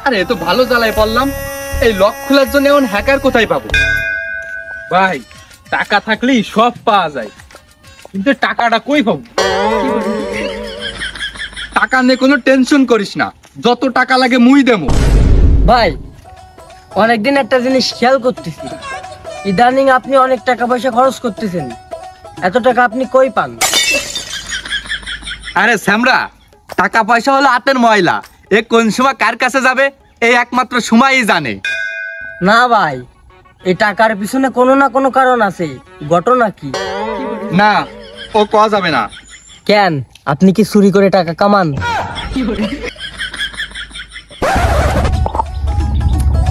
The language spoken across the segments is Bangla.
আরে তো ভালো জ্বালায় পড়লাম। এই লক খোলার জন্য এখন হ্যাকার কোথায় পাবো? ভাই টাকা থাকলেই সব পাওয়া যায়, কিন্তু টাকাটা কই পাবো? টাকা নিয়ে কোনো টেনশন করিস না, যত টাকা লাগে মুই দেবো। ভাই অনেকদিন একটা জিনিস খেয়াল করতেছি, ইদানিং আপনি অনেক টাকা পয়সা খরচ করতেছেন। এত টাকা আপনি কই পান? আরে স্যামরা, টাকা পয়সা হলো হাতের ময়লা, এ কোন সময় কার কাছে যাবে এই একমাত্র সময়ই জানে। না ভাই, এই টাকার পিছনে কোনো না কোনো কারণ আছে। ঘটনা কি? না, ও কওয়া যাবে না। কেন, আপনি কি চুরি করে টাকা কামান?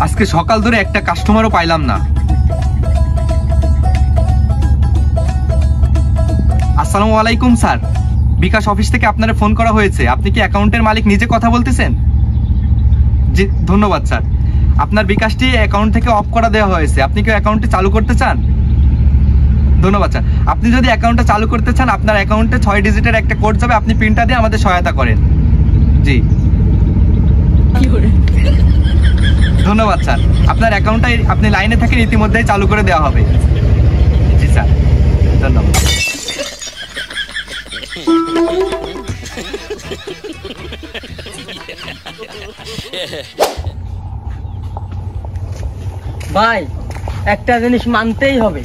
আজকে সকাল ধরে একটা কাস্টমারও পাইলাম না। আসসালামু আলাইকুম স্যার, বিকাশ অফিস থেকে আপনারা ফোন করা হয়েছে। আপনি কি অ্যাকাউন্টের মালিক নিজে কথা বলতেছেন? জি ধন্যবাদ স্যার। আপনার বিকাশটি অ্যাকাউন্ট থেকে অফ করা দেওয়া হয়েছে, আপনি কি অ্যাকাউন্টটি চালু করতে চান? ধন্যবাদ স্যার। আপনি যদি অ্যাকাউন্টটা চালু করতে চান, আপনার অ্যাকাউন্টে 6 ডিজিটের একটা কোড যাবে, আপনি পিনটা দিয়ে আমাদের সহায়তা করেন। জি ধন্যবাদ স্যার। আপনার অ্যাকাউন্টটা আপনি লাইনে থাকেন, ইতিমধ্যেই চালু করে দেওয়া হবে। জি স্যার, ধন্যবাদ। ভাই একটা জিনিস মানতেই হবে,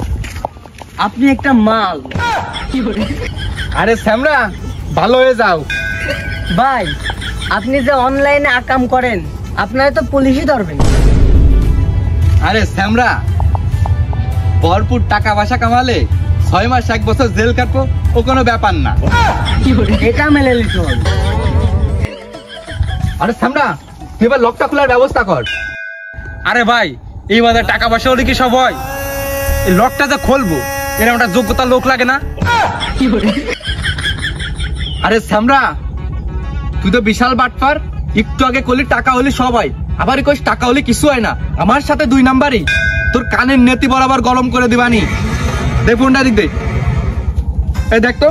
আপনি একটা মাল। আরে স্যামরা, ভালো হয়ে যাও। ভাই আপনি যে অনলাইনে আকাম করেন, আপনারা তো পুলিশই ধরবেন। আরে স্যামরা, ভরপুর টাকা পয়সা কামালে 6 মাস 1 বছর জেল কাটবো, ও কোনো ব্যাপার না। এটা মেনে নিতে হবে। আরে স্যামরা, তুই এবার লকটা খোলার ব্যবস্থা কর। আরে ভাই, এই বাজার টাকা পয়সা হলে কি সব হয়? এই লকটা যে খুলবো, এরকম একটা যোগ্যতা লোক লাগে না? আরে স্যামরা, তুই তো বিশাল বাটপার। একটু আগে করলি টাকা হলে সব হয়, আবার কইস টাকা হলে কিছু হয় না। আমার সাথে 2 নাম্বারই, তোর কানের নেতি বরাবর গরম করে দিবানি। দে ফোনটা, দিক দে। এই দেখ তো।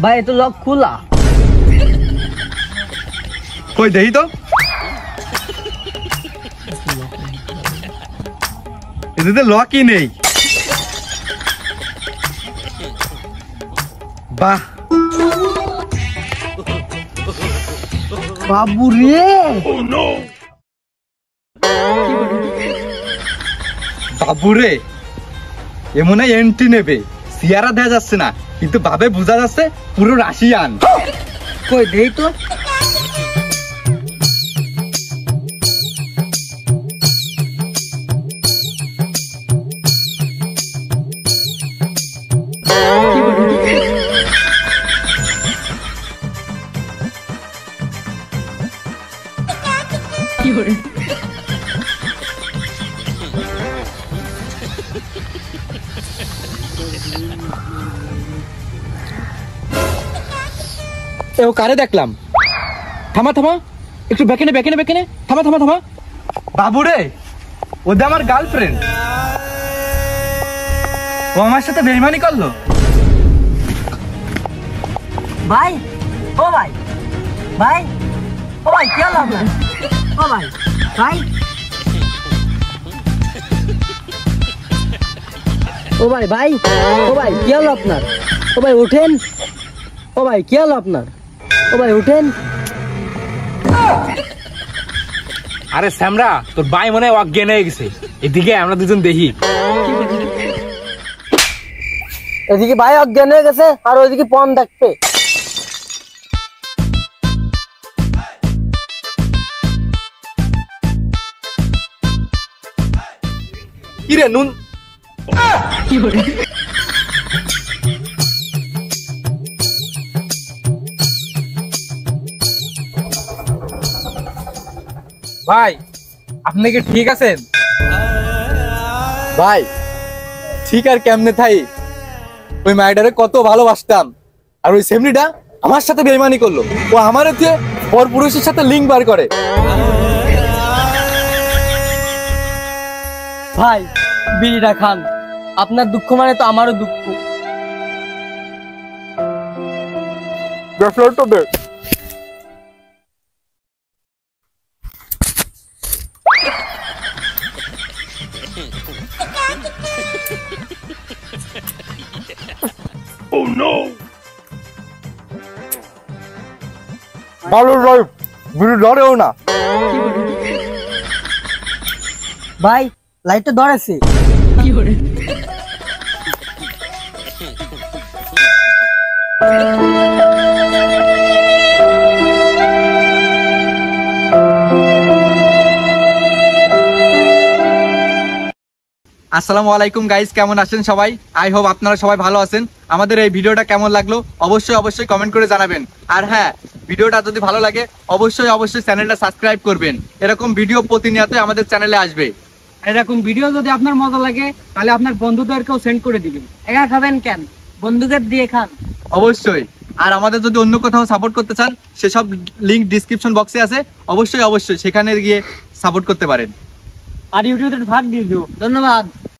ভাই তো লক খোলা। কই দেই তো। এতে লকই নেই। বাহ বাবু রে, বাবুরে, এমনে এন্ট্রি নেবে। সিয়ারা দেখা যাচ্ছে না, কিন্তু ভাবে বোঝা যাচ্ছে পুরো রাশিয়ান। কই দেই তো। ও কারে দেখলাম? থামা থামা, একটু বেকেনে বেকেনে বেকেনে, থামা থামা থামা। বাবুরে, ওদের আমার গার্লফ্রেন্ড। ও আমার সাথে বেইমানি করলো। ভাই ও ভাই, ভাই ও ভাই কি হলো আপনার? ও ভাই, ভাই ও ভাই, ভাই ও ভাই কি হলো আপনার? ও ভাই উঠেন। ও ভাই কি হলো আপনার? ও ভাই উঠেন। আরে স্যামরা, তোর ভাই মনে হয় অজ্ঞান হয়ে গেছে। এদিকে আমরা দুজন দেখি। এদিকে ভাই অজ্ঞান হয়ে গেছে, আর ওইদিকে পণ দেখবে। কি রে নুন ভাই আপনি কি ঠিক আছেন? ভাই ঠিক আর কেমনে থাই, ওই মাইডারে কত ভালোবাসতাম, আর ওই সেমনিটা আমার সাথে বেইমানি করলো। ও আমার হচ্ছে পর পুরুষের সাথে লিঙ্ক বার করে। ভাই বিড়িটা খান, আপনার দুঃখ মানে তো আমারও দুঃখ। ভালো নয়, বিড়ি ধরেও না। ভাই লাইটটা ধরেছে। আসসালামু আলাইকুম গাইস, কেমন আছেন সবাই? আই হোপ আপনারা সবাই ভালো আছেন। আমাদের এই ভিডিওটা কেমন লাগলো অবশ্যই কমেন্ট করে জানাবেন। আর হ্যাঁ, ভিডিওটা যদি ভালো লাগে অবশ্যই চ্যানেলটা সাবস্ক্রাইব করবেন। এরকম ভিডিও প্রতিনিয়ত আমাদের চ্যানেলে আসবে। এরকম ভিডিও যদি আপনার মজা লাগে তাহলে আপনার বন্ধুদেরকেও সেন্ড করে দিবেন। একা খাবেন কেন, বন্ধুদের দিয়ে খান। অবশ্যই। আর আমাদের যদি অন্য কোথাও সাপোর্ট করতে চান, সেসব লিংক ডিসক্রিপশন বক্সে আছে, অবশ্যই সেখানে গিয়ে সাপোর্ট করতে পারেন। আর ইউটিউবে ভাগ দিয়ে দিও। ধন্যবাদ।